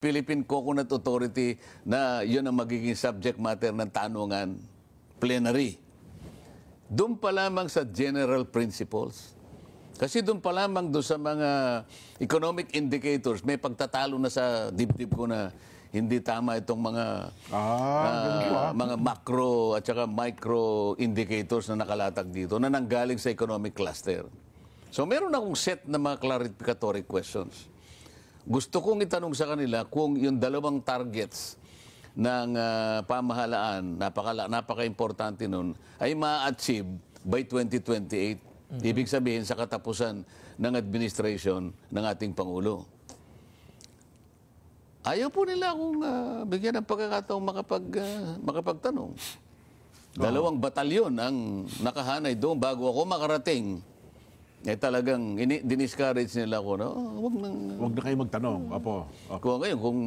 Philippine Coconut Authority na yun ang magiging subject matter ng tanungan plenary. Doon pa lamang sa general principles. Kasi doon pa lamang doon sa mga economic indicators, may pagtatalo na sa dibdib ko na hindi tama itong mga macro at saka micro indicators na nakalatag dito na nanggaling sa economic cluster. So meron akong set na mga clarificatory questions. Gusto kong itanong sa kanila kung yung dalawang targets ng pamahalaan, napaka-importante nun, ay ma-achieve by 2028. Ibig sabihin sa katapusan ng administration ng ating Pangulo. Ayaw po nila akong bigyan ng pagkakataong makapagtanong. Dalawang batalyon ang nakahanay doon bago ako makarating. Talagang diniscourage nila ako. No? Huwag na kayo magtanong. Apo. Kung ngayon, kung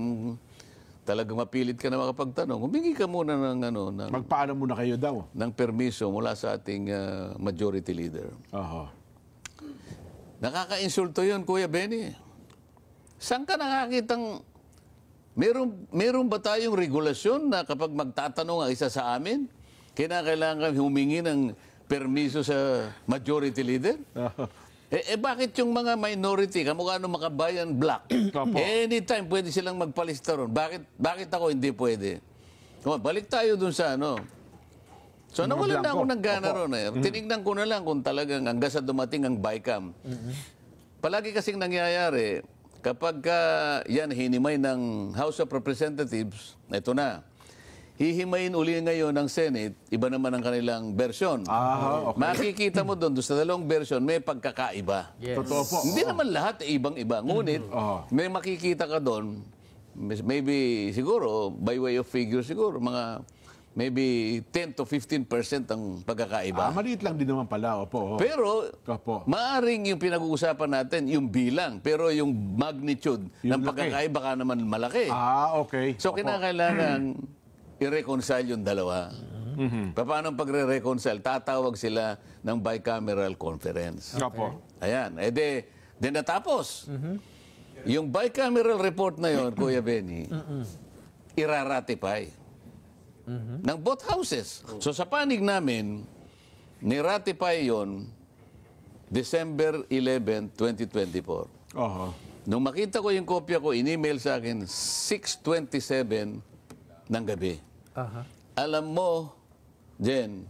talagang mapilit ka na makapagtanong, humingi ka muna ng magpaano muna kayo daw? Ng permiso mula sa ating majority leader. Nakaka-insulto yun, Kuya Benny. Saan ka nakakitang meron ba tayong regulasyon na kapag magtatanong ang isa sa amin, kinakailangan humingi ng permiso sa majority leader? Bakit yung mga minority, kamukha ng makabayan black, anytime pwede silang magpalista ron. Bakit ako hindi pwede? Balik tayo dun sa So nawalan na ako ng gana ron. Tinignan ko na lang kung talagang hanggang sa dumating ang BICAM. Palagi kasing nangyayari, kapag yan hinimay ng House of Representatives, ito na. Hihimayin uli ngayon ng Senate, iba naman ang kanilang version. Makikita mo doon sa dalawang version, may pagkakaiba. Totoo po. Hindi naman lahat ibang-iba. Ngunit, may makikita ka doon, maybe siguro, by way of figure siguro, mga maybe 10 to 15% ang pagkakaiba. Maliit lang din naman pala. Pero, maaring yung pinag-uusapan natin, yung bilang, pero yung magnitude ng pagkakaiba ka naman malaki. Okay. So, kinakailangan i-reconcile yung dalawa. Paano pagre-reconcile? Tatawag sila ng bicameral conference. Ayan. Then natapos. Yung bicameral report na yon, Kuya Benny, iraratify ng both houses. So sa panig namin, ni-ratify yon December 11, 2024. Nung makita ko yung kopya ko, in-email sa akin, 6:27 ng gabi. Alam mo, Jen,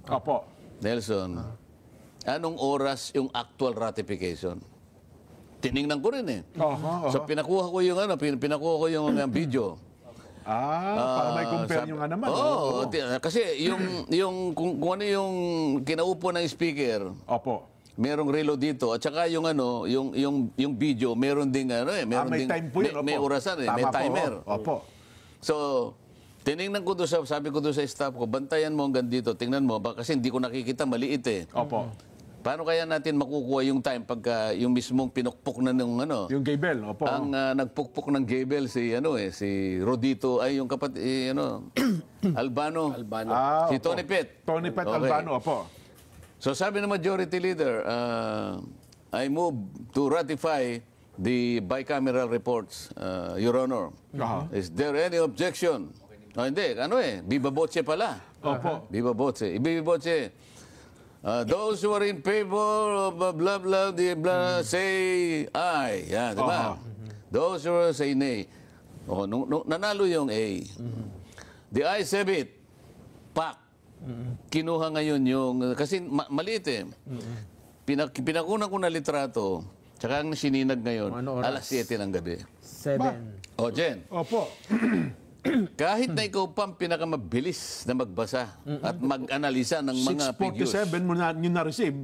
Nelson, anong oras yung actual ratification? Tiningnan ko rin So pinakuha ko yung video. Para may compare nyo nga naman. Kasi kung ano yung kinaupo ng speaker, merong relo dito at saka yung video, meron ding may time po yun. May orasan, may timer. So tiningnan ko doon sabi ko doon sa staff ko, bantayan mo hanggang dito, tingnan mo, kasi hindi ko nakikita, maliit Paano kaya natin makukuha yung time pagka yung mismong pinukpok na ng yung gable, ang nagpukpok ng gable si Rodito, ay yung Albano. Si Tony Pet. Albano, So sabi ng majority leader, I move to ratify the bicameral reports, Your Honor. Is there any objection? Hindi, Viva Voce pala. Viva Voce. Viva Voce. Those who are in favor of blah, blah, blah, say aye. Yan, diba? Those who are say nay. Nanalo yung A. The ayes have it. Pak. Kinuha ngayon yung, kasi maliit Pinakunan ko na litrato, tsaka ang sininag ngayon, alas 7 ng gabi. 7. Jen. Kahit na ikaw pang pinakamabilis na magbasa at mag-analisa ng mga figures. 6:47 mo na na-receive.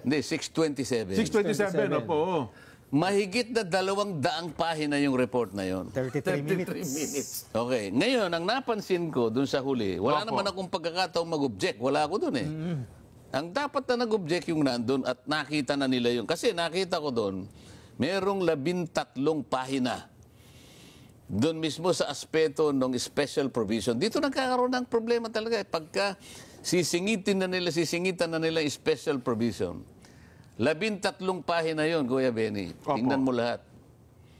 Hindi, 6:27. 6:27, Mahigit na 200 pahina yung report na yon. 33 minutes. Okay. Ngayon, ang napansin ko dun sa huli, wala naman akong pagkakataong mag-object. Wala ako dun Ang dapat na nag-object yung nandun at nakita na nila yun. Kasi nakita ko dun, merong 13 pahina. Doon mismo sa aspeto ng special provision. Dito nagkakaroon ng problema talaga. Pagka sisingitan na nila yung special provision. 13 pahina yon, Kuya Benny. Tingnan mo lahat.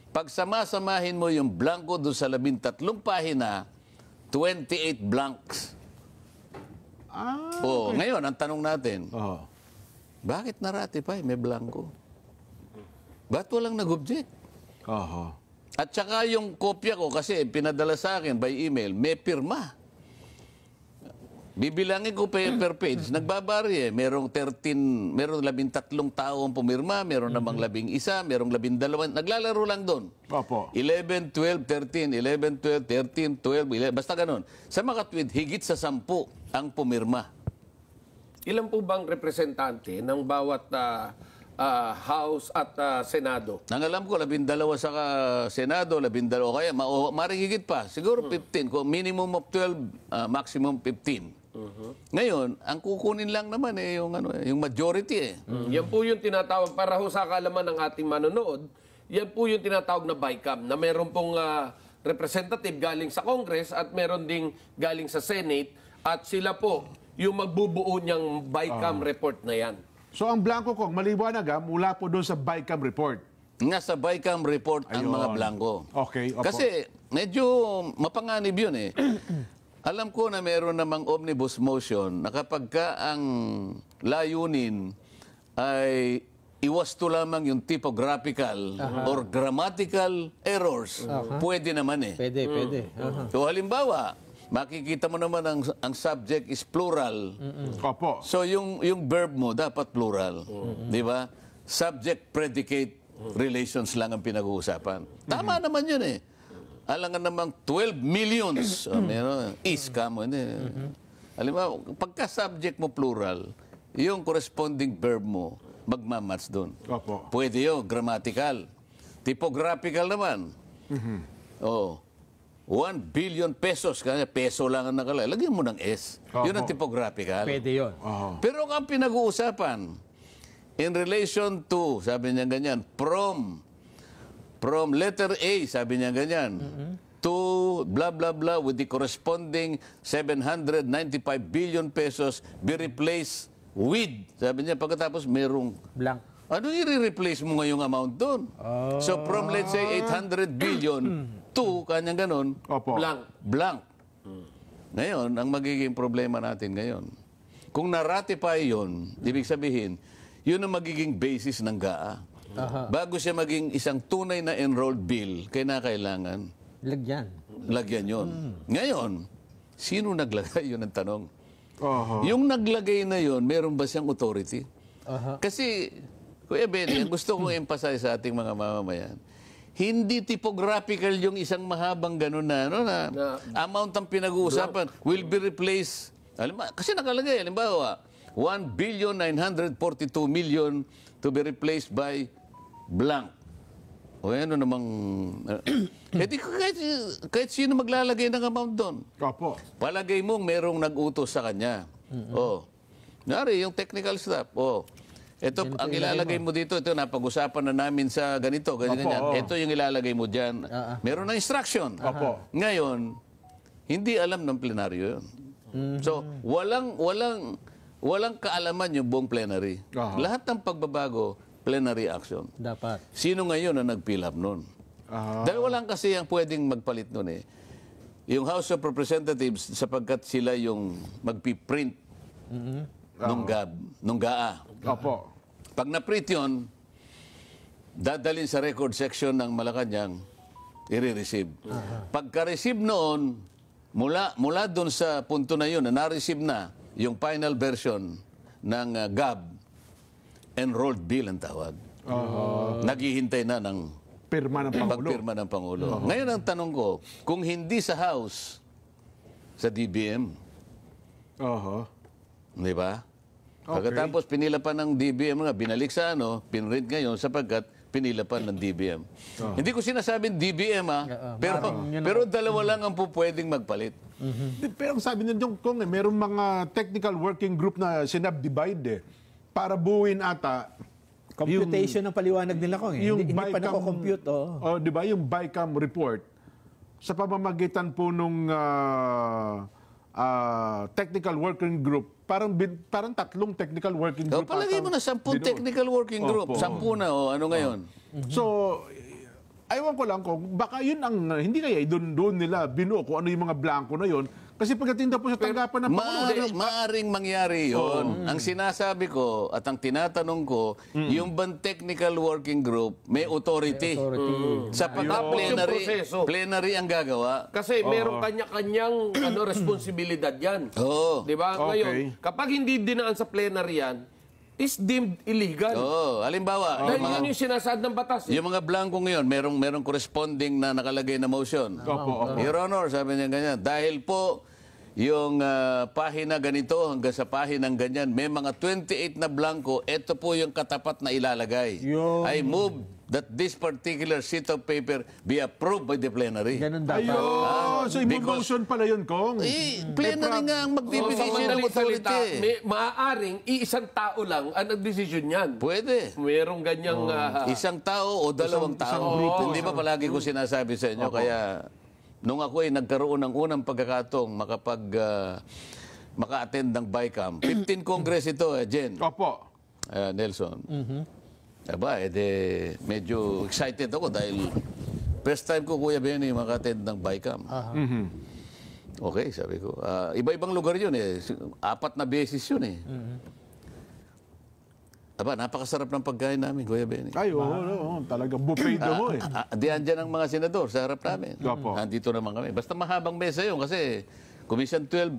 Pag sama-samahin mo yung blanco doon sa 13 pahina, 28 blanks. Ngayon, ang tanong natin, Oo. bakit na-ratify? May blanco. Ba't walang nag-object? Oo. At saka yung kopya ko, kasi pinadala sa akin by email, may pirma. Bibilangin ko per page, nagbabari eh. Merong 13 tao ang pumirma, meron namang 11, merong 12, naglalaro lang doon. Opo. 11, 12, 13, 11, 12, 13, 12, 11, basta ganun. Sa makatwid, higit sa 10 ang pumirma. Ilan po bang representante ng bawat House at Senado? Nang alam ko, 12 sa Senado, 12, kaya maring higit pa. Siguro 15, kung minimum of 12, maximum 15. Ngayon, ang kukunin lang naman yung majority eh. Yan po yung tinatawag, para ho sa kaalaman ng ating manonood, yan po yung tinatawag na BICAM, na meron pong representative galing sa Congress at meron ding galing sa Senate, at sila po yung magbubuo niyang BICAM report na yan. So ang blanco ko, maliwanag mula po doon sa BICAM report. Nga sa BICAM report ang Ayun. mga blanco. Okay, opo. Kasi medyo mapanganib yun eh. Alam ko na meron namang omnibus motion na kapag ka ang layunin ay iwasto lamang yung typographical or grammatical errors, pwede naman eh. Pwede. So halimbawa, makikita mo naman ang subject is plural. Opo. So yung verb mo dapat plural. Di ba? Subject, predicate, relations lang ang pinag-uusapan. Tama naman yun eh. Alangan namang 12 millions. Meron, is ka mo. Alam mo, pagka-subject mo plural, yung corresponding verb mo, magmamatch doon. Opo. Pwede yun, grammatical. Typographical naman. 1 billion pesos. Kaya peso lang ang nakalagay. Lagyan mo ng S. Yun ang typographical. Pwede yun. Pero ang pinag-uusapan, in relation to, sabi niya ganyan, from letter A, sabi niya ganyan, to blah, blah, blah, with the corresponding 795 billion pesos be replaced with, sabi niya, pagkatapos merong, Blank. ano i-replace mo ngayong amount doon? So from, let's say, 800 billion to, kanyang ganon, Opo. blank. Ngayon, ang magiging problema natin ngayon, kung na-ratify yun, ibig sabihin, yun ang magiging basis ng GAA. Bago siya maging isang tunay na enrolled bill, kailangan lagyan yun. Ngayon, sino naglagay? Yun ang tanong. Yung naglagay na yun, meron ba siyang authority? Kasi, Kuya Benny, ang gusto kong emphasize sa ating mga mamamayan, hindi typographical yung isang mahabang ganun na, amount ang pinag-uusapan will be replaced. Kasi nakalagay, halimbawa, 1,942,000,000 to be replaced by blank. O ano namang... kahit sino maglalagay ng amount doon. Opo. Palagay mong merong nag-utos sa kanya. Nari, yung technical stuff. Ito, ang ilalagay mo dito, ito, napag-usapan na namin sa ganito, ganyan. Ito yung ilalagay mo dyan. Meron na instruction. Opo. Ngayon, hindi alam ng plenaryo yun. So, walang kaalaman yung buong plenary. Lahat ng pagbabago, plenary action. Dapat. Sino ngayon na nag-fill up nun? Dahil walang kasi ang pwedeng magpalit nun eh. Yung House of Representatives, sapagkat sila yung magpiprint nung GAA. Opo. Pag na-print yun, dadalhin sa record section ng Malacanang, i-receive. Pagka-receive noon, mula doon sa punto na yun, na na-receive na yung final version ng GAB, enrolled bill ang tawag. Naghihintay na ng Pirma ng Pangulo. pagpirma ng Pangulo. Ngayon ang tanong ko, kung hindi sa House, sa DBM, di ba? Pagkatapos pinila pa ng DBM nga, binalik sa pinrint ngayon sapagkat pinila pa ng DBM. Hindi ko sinasabing DBM pero dalawa lang ang pwedeng magpalit. Pero ang sabi nyo kung merong mga technical working group na sinabdivide para buuin ata Computation ng paliwanag nila ko hindi pa nako-compute. Di ba yung BICAM report sa pamamagitan po nung technical working group, parang 3 technical working group. Palagay mo na 10 technical working group. 10 na ano ngayon? So, Aywan ko lang kung baka yun ang hindi kaya doon nila binuo kung ano yung mga blanco na yun. Kasi pagdating daw po sa tanggapan ng Pangulo, Maaring mangyari yon. Ang sinasabi ko at ang tinatanong ko, yung bang technical working group may authority. Sa Tapos yung proseso. plenary ang gagawa. Kasi merong kanya-kanyang responsibilidad yan. Oo. Di ba? Okay. Ngayon, kapag hindi dinaan sa plenary yan, is deemed illegal. Oo. Halimbawa, Dahil yun yung sinasaad ng batas. yung mga blanco ngayon, merong corresponding na nakalagay na motion. Opo. Your Honor, sabi niya ganyan, dahil po yung pahina ganito hanggang sa pahinang ganyan, may mga 28 na blanco, ito po yung katapat na ilalagay. Yung- I move that this particular sheet of paper be approved by the plenary. Ganun dapat. Ayun. So, Because- motion pala yun, Kong. Plenary nga ang So, magbibigay sa siya ng madaling salita, authority. maaaring iisang tao lang ang nagdesisyon yan. Pwede. Merong ganyang... Isang tao o dalawang Isang tao. grupo. Hindi ba palagi ko sinasabi sa inyo? Kaya nung ako ay nagkaroon ng unang pagkakataong maka-attend ng BICAM, 15 Congress ito, Jen, Opo. Nelson. Aba, medyo excited ako dahil first time ko, Kuya Benny, maka-attend ng BICAM. Okay, sabi ko. Iba-ibang lugar yun eh. 4 na beses yun eh. Aba, napakasarap ng pagkain namin, Kuya Benny. Ay, talagang buffet daw eh. Diyan dyan ang mga senador sa harap namin. Opo. Nandito naman kami. Basta mahabang mesa yun kasi Commission 12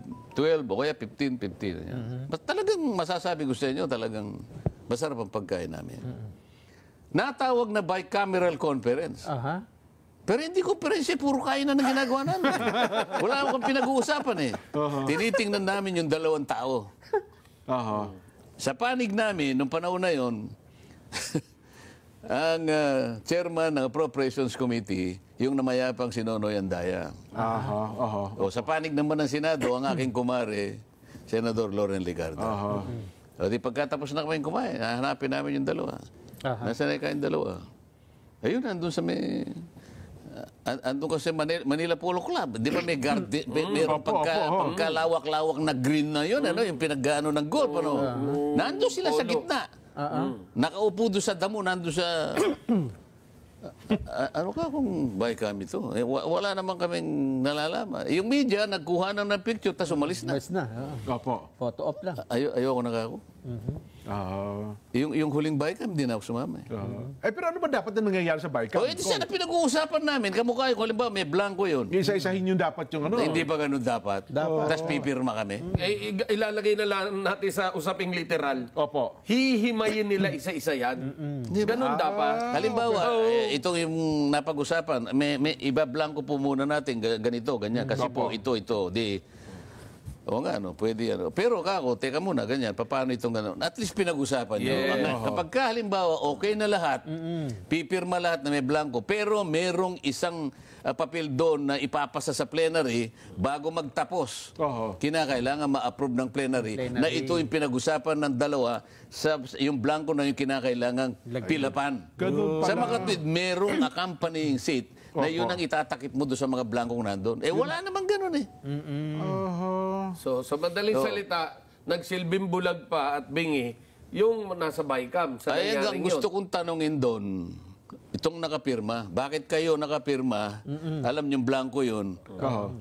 o kaya 15. Yan. Mas talagang masasabi ko sa inyo, talagang masarap ang pagkain namin. Natawag na bicameral conference. Aha. Pero hindi conference, puro kainan ang ginagawa namin. Wala akong pinag-uusapan eh. Tinitingnan namin yung 2 tao. Aha. Sa panig namin, nung panahon na yon, ang chairman ng Appropriations Committee, yung namayapang si Nonoy Andaya. Aha. O sa panig naman ng Senado, ang aking kumare, Senador Loren Ligarda. Aha. O di pagkatapos na kami kumain, hahanapin namin yung 2. Nasaan na kayong 2? Ayun, andun sa may... andun kasi Manila Polo Club. Di ba may garden, mayroong pagkalawak-lawak na green na yun, ano, yung pinaggaano ng golf, ano. Nandun sila sa gitna. Nakaupo doon sa damo, nandun sa... ano ka kung BICAM ito? Wala naman kaming nalalaman. Yung media, nagkuha na ng picture, tapos umalis na. Mas na. Opo. Photo op lang. Ayoko na kako. Yung huling BICAM, hindi na ako sumama. Pero ano ba dapat na nangyayari sa BICAM? O, ito sana pinag-uusapan namin. Kamukha yung, halimbawa, may blanco yun. Isa-isahin yung dapat yung ano. Hindi ba ganun dapat? Tapos pipirma kami. Ilalagay na lang natin sa usaping literal. Opo. Hihimayin nila isa-isa yan. Ganun dapat. Halimbawa, itong yung napag-usapan, may iba blanco po muna natin, ganito, ganyan. Kasi po, ito. Di, o nga, no, pwede yan. Pero kako, teka muna, ganyan, paano itong gano'n? At least pinag-usapan nyo. Kapag ka, halimbawa, okay na lahat, pipirma lahat na may blanco, pero merong isang papel doon na ipapasa sa plenary bago magtapos. Kinakailangan ma-approve ng plenary na ito yung pinag-usapan ng 2 yung blanco na yung kinakailangan pilapan. Sa mga tweet, merong accompanying seat na yun ang itatakip mo doon sa mga blankong nandun. Wala namang ganun eh. So, sa madaling salita, nagsilbing bulag pa at bingi yung nasa BICAM. Sa Ay, ang nangyaring gusto yun. kong tanongin doon, itong nakapirma, bakit kayo nakapirma, alam niyong blanco yun,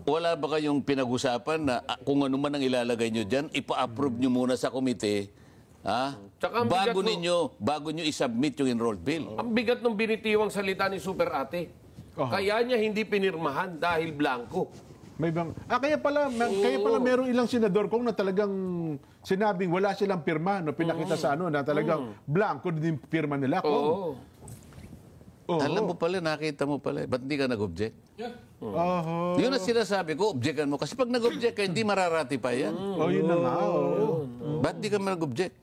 wala ba kayong pinag-usapan na kung ano man ang ilalagay nyo dyan, ipa-approve nyo muna sa komite, Tsaka ang bigat bago nyo isubmit yung enrolled bill? Ang bigat ng binitiwang salita ni Super Ate. Kaya niya hindi pinirmahan dahil blanco. May bang kaya pala merong ilang senador kung na talagang sinabing wala silang pirma no pinakita sa ano na talagang blanco din yung pirma nila kung. Alam mo pala, nakita mo pala, ba't hindi ka nag-object? Yun ang sinasabi ko, objectan mo. Kasi pag nag-object ka, hindi mararatify yan. Yun na nga. Ba't di ka mag-object?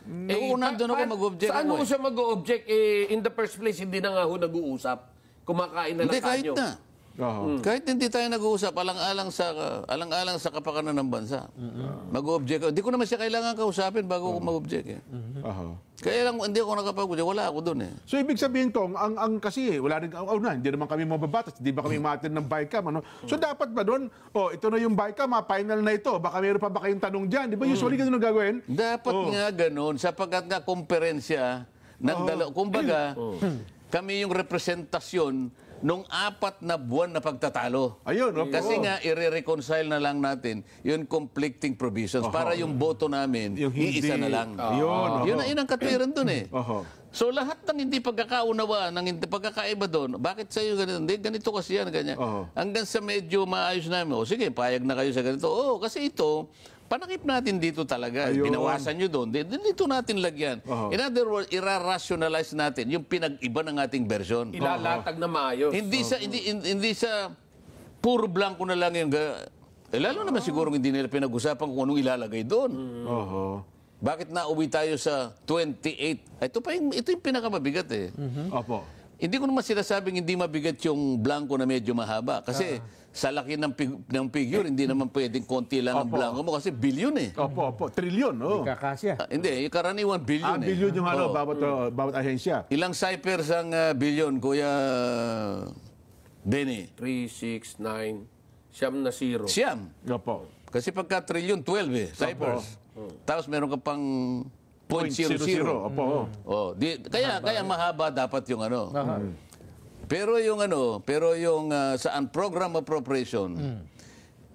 Kung nandun ako, mag-object Saan ako mo siya mag-object? In the first place, hindi na nga ho nag-uusap. Kumakain na lang Hindi, kahit tayo. na. Kahit hindi tayo nag-uusap, alang-alang sa kapakanan ng bansa. Mag-object ako. Hindi ko naman siya kailangan kausapin bago ako mag-object. Kaya lang, hindi ako nakapag-object. Wala ako doon eh. So ibig sabihin ko, ang kasi wala rin hindi naman kami mababatas, hindi ba kami matin ng BICAM ano. So dapat ba doon, ito na yung BICAM, final na ito. Baka meron pa ba kayong tanong diyan? Di ba usually ganun ang gagawin? Dapat nga ganun, sapagkat nga komperensya ng kumbaga, kami yung representasyon nung 4 na buwan na pagtatalo. Ayun, opo. Kasi nga, i-reconcile na lang natin yung conflicting provisions para yung boto namin, Yung hindi- iisa na lang. Yun, Yun ang katwiran dun eh. Oho. So lahat ng hindi pagkakaunawaan, ng hindi pagkakaiba doon, bakit sa'yo ganito? Hindi, ganito kasi yan, ganyan. Oo. Hanggang sa medyo maayos namin, o sige, payag na kayo sa ganito. Oo, kasi ito, panakip natin dito talaga. Ayun. Binawasan nyo doon. Dito natin lagyan. Oo. In other words, ira-rationalize natin yung pinag-iba ng ating version. Ilalatag na maayos. Hindi sa puro blanco na lang yung... lalo naman siguro hindi nila pinag-usapan kung anong ilalagay doon. Oho. Bakit nauwi tayo sa 28? Ito yung pinakamabigat eh. Opo. Hindi ko naman sinasabing hindi mabigat yung blanco na medyo mahaba. Kasi sa laki ng figure, hindi naman pwedeng konti lang ang Opo. blanco mo kasi bilyon eh. Opo. Trilyon, oh. Kakasya. Hindi, yung karaniwan bilyon eh. Bilyon yung Oo. ano, bawat ahensya. Ilang ciphers ang bilyon, Kuya Benny? 3, 6, 9, siyam na 0. Siyam. Opo. Kasi pagka trillion, 12 eh, ciphers. Tapos meron ka pang 0.00. Opo. Oh, kaya mahaba dapat yung ano. Pero yung sa program appropriation,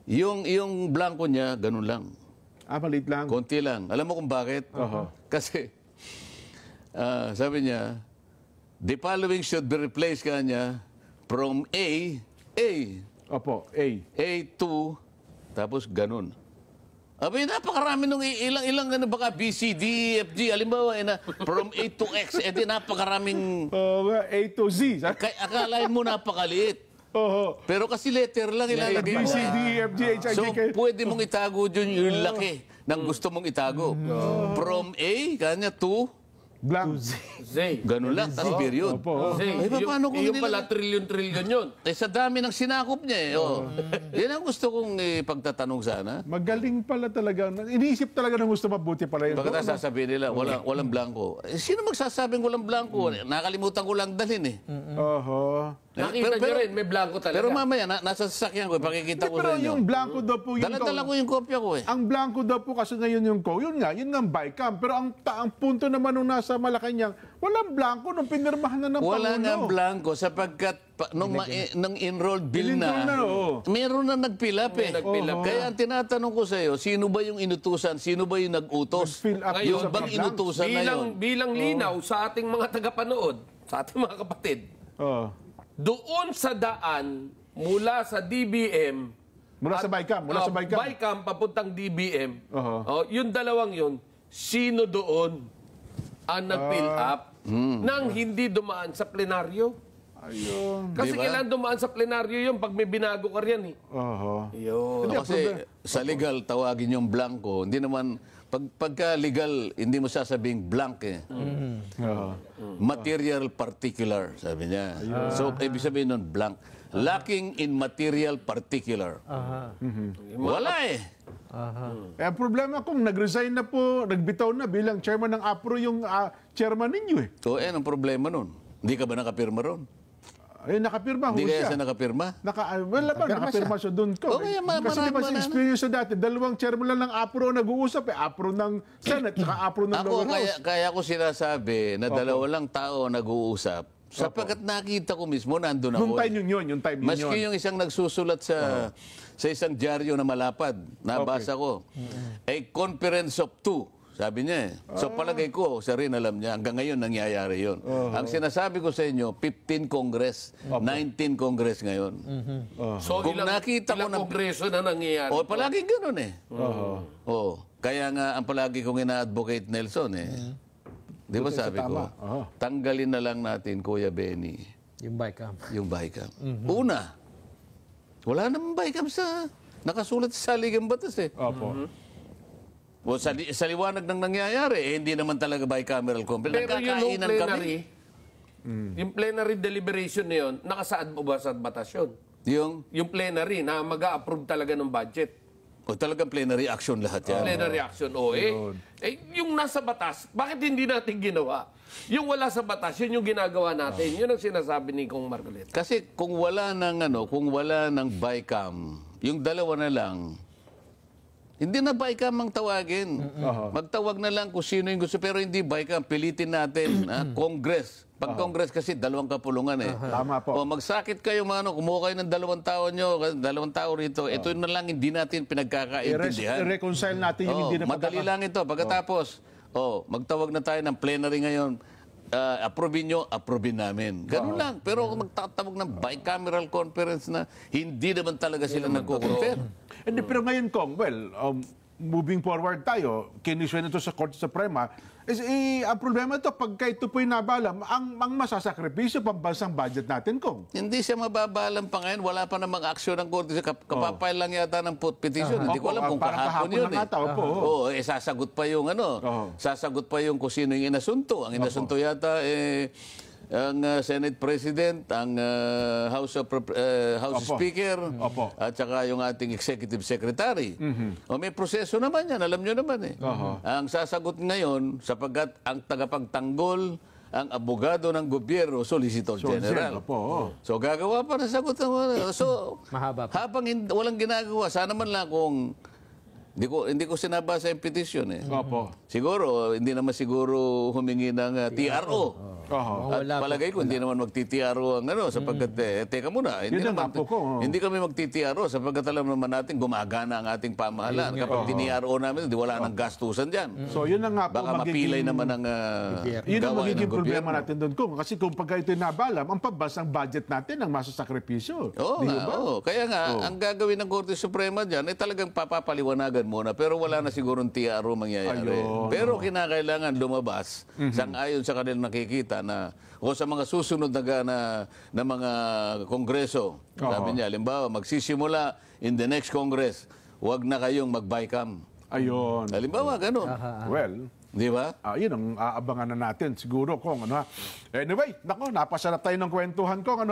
yung blanco niya ganun lang. Maliit lang. Konti lang. Alam mo kung bakit? Kasi sabi niya, the following should be replaced kanya from A Opo. A to, tapos ganun. Abay, napakarami nung ilang baka B, C, D, F, G. Halimbawa, from A to X, di napakaraming... A to Z. Akalain mo napakaliit. Oho. Pero kasi letter lang ilalagay B, mo. C, D, E, F, G, H, I, So, J, K. pwede mong itago dyan yung laki ng gusto mong itago. From A, kanya to, Blank. Zay. ganun lang, tapos period. Opo. Zay. Ay, paano kung yung hindi pala trillion yun. Eh, sa dami ng sinakop niya eh. Oh. Yan ang gusto kong pagtatanong sana. Magaling pala talaga. Iniisip talaga ng gusto mabuti pala yun. Bakit sasabihin nila, walang blanco? Eh, sino magsasabing walang blanco? Nakalimutan ko lang dalhin eh. Oho. Nakita nyo rin, may blanco talaga. Pero mamaya, nasa sasakyan ko, pakikita ko Pero sa inyo. yung blanco daw po, Dala-dala ko yung kopya ko eh. ang blanco daw po kasi ngayon yung yun nga ang BICAM. Pero ang punto naman nung nasa Malacanang, walang blanco nung pinirmahan na ng Wala Pangulo. nga blanco sapagkat nung enrolled bill In-enroll na, oo. meron na nagpilap eh. May nagpilap. Kaya ang tinatanong ko sa iyo, sino ba yung inutusan? Sino ba yung nag-utos? Nag-fill up Yung sa bang blank. inutusan na yun? Bilang linaw sa ating mga tagapanood, sa ating mga kapatid, Oh. doon sa daan mula sa DBM Mula sa BICAM. Mula sa BICAM. BICAM papuntang DBM. Oho. Yung dalawang yun, sino doon ang nag-fill up nang hindi dumaan sa plenaryo? Ayun. Kasi Diba? kailangan dumaan sa plenaryo yun pag may binago ka riyan eh. Oho. Yun. Kasi sa legal, tawagin yung blanco. Hindi naman, pagka legal, hindi mo sasabing blank eh. Oho. Material particular, sabi niya. So, ibig sabihin nun, blank. Lacking in material particular. Wala eh. Eh, ang problema kung nag-resign na po, nagbitaw na bilang chairman ng APRO yung chairman ninyo eh. So, ang problema nun. Hindi ka ba nakapirma ron? Ay, nakapirma ho Hindi kaya siya. siya nakapirma? Wala ba, nakapirma siya doon ko. O kaya Kasi di ba sa marami- experience sa dati, dalawang chairman lang ng APRO nag-uusap eh. APRO ng Senate, saka APRO ng Ako, Lower House. kaya ko sinasabi na dalawa lang tao nag-uusap. Sapagkat nakita ko mismo, nandun ako. Yung time yun, yung time yun. Maski yung isang nagsusulat sa isang dyaryo na malapad, nabasa ko. A conference of two, sabi niya eh. So palagay ko, siya rin alam niya, hanggang ngayon nangyayari yun. Ang sinasabi ko sa inyo, 15 Congress, 19 Congress ngayon. So Kung nakita ko ilang na- kongreso na nangyayari. O, palaging ganun eh. Oo. Kaya nga, ang palagi kong ina-advocate Nelson eh. Di ba sabi ko, tanggalin na lang natin, Kuya Benny, Yung BICAM. yung BICAM. Una, wala namang BICAM nakasulat sa saligang batas eh. Opo. O sa liwanag ng nangyayari, hindi naman talaga bicameral conference. Pero yung Nagkakainan kami. plenary, yung plenary deliberation na yun, nakasaad mo ba sa batas yun? Yung plenary na mag-a-approve talaga ng budget. O talagang plenary action lahat yan. Plenary action, yung nasa batas, bakit hindi natin ginawa? Yung wala sa batas, yun yung ginagawa natin. Yun ang sinasabi ni Kong Marcoleta. Kasi kung wala ng BICAM, yung dalawa na lang, hindi na BICAM ang tawagin. Magtawag na lang kung sino yung gusto, pero hindi BICAM. Pilitin natin, Congress. Pag Congress kasi, dalawang kapulungan eh. Tama po. O magsakit kayo, kumuha kayo ng 2 tao nyo, 2 tao rito. Ito na lang hindi natin pinagkakaintindihan. I-reconcile natin yung hindi na Madali lang ito. Pagkatapos, magtawag na tayo ng plenary ngayon. Approve nyo, approve namin. Ganun lang. Pero kung magtatawag ng bicameral conference na hindi naman talaga sila nagko-compare. Hindi, pero ngayon, Kong, moving forward tayo, kinisyon ito sa Korte Suprema, ang problema ito, pagka ito po'y nabalam, ang masasakripisyo pambansang budget natin, Kong. Hindi siya mababalan pa ngayon. Wala pa namang aksyon ng Korte. Kapapile lang yata ng petition. Hindi ko alam kung parang kahapon yun. na nga, Sasagot pa yung sasagot pa yung kung sino yung inasunto. Ang inasunto yata, ang Senate President, ang House Speaker, at saka yung ating Executive Secretary. May proseso naman yan, alam nyo naman eh. Ang sasagot ngayon, sapagkat ang tagapagtanggol, ang abogado ng gobyerno, Solicitor General. So gagawa pa ng sagot. So, Mahaba pa. habang walang ginagawa, sana man lang kung hindi ko sinabasa yung petition eh. Siguro, hindi naman siguro humingi ng TRO. At palagay ko, hindi naman magti-TRO ang sapagkat, teka muna, hindi kami magti-TRO sapagkat alam naman natin gumagana ang ating pamahalaan. Kapag TRO namin, hindi wala nang gastusan dyan. So, yun na nga po Baka mapilay naman ang yun ang gawain magiging ng problema gobyerno. natin doon, Kong. Kasi kung pagka ito'y nabalam, ang pambansang budget natin ang masasakripisyo. Oo nga, oo. Kaya nga, ang gagawin ng Korte Suprema dyan ay talagang papapaliwanagan muna pero wala na sigurong TRO mangyayari. Pero kinakailangan lumabas sang-ayon sa kanilang nakikita na o sa mga susunod na mga kongreso. Sabi niya, halimbawa, magsisimula in the next Congress, huwag na kayong mag-BICAM. Ayun. Halimbawa, ganun. Well, Di ba? yun ang aabangan na natin siguro, Kong. Anyway, napasarap tayo ng kwentuhan, Kong.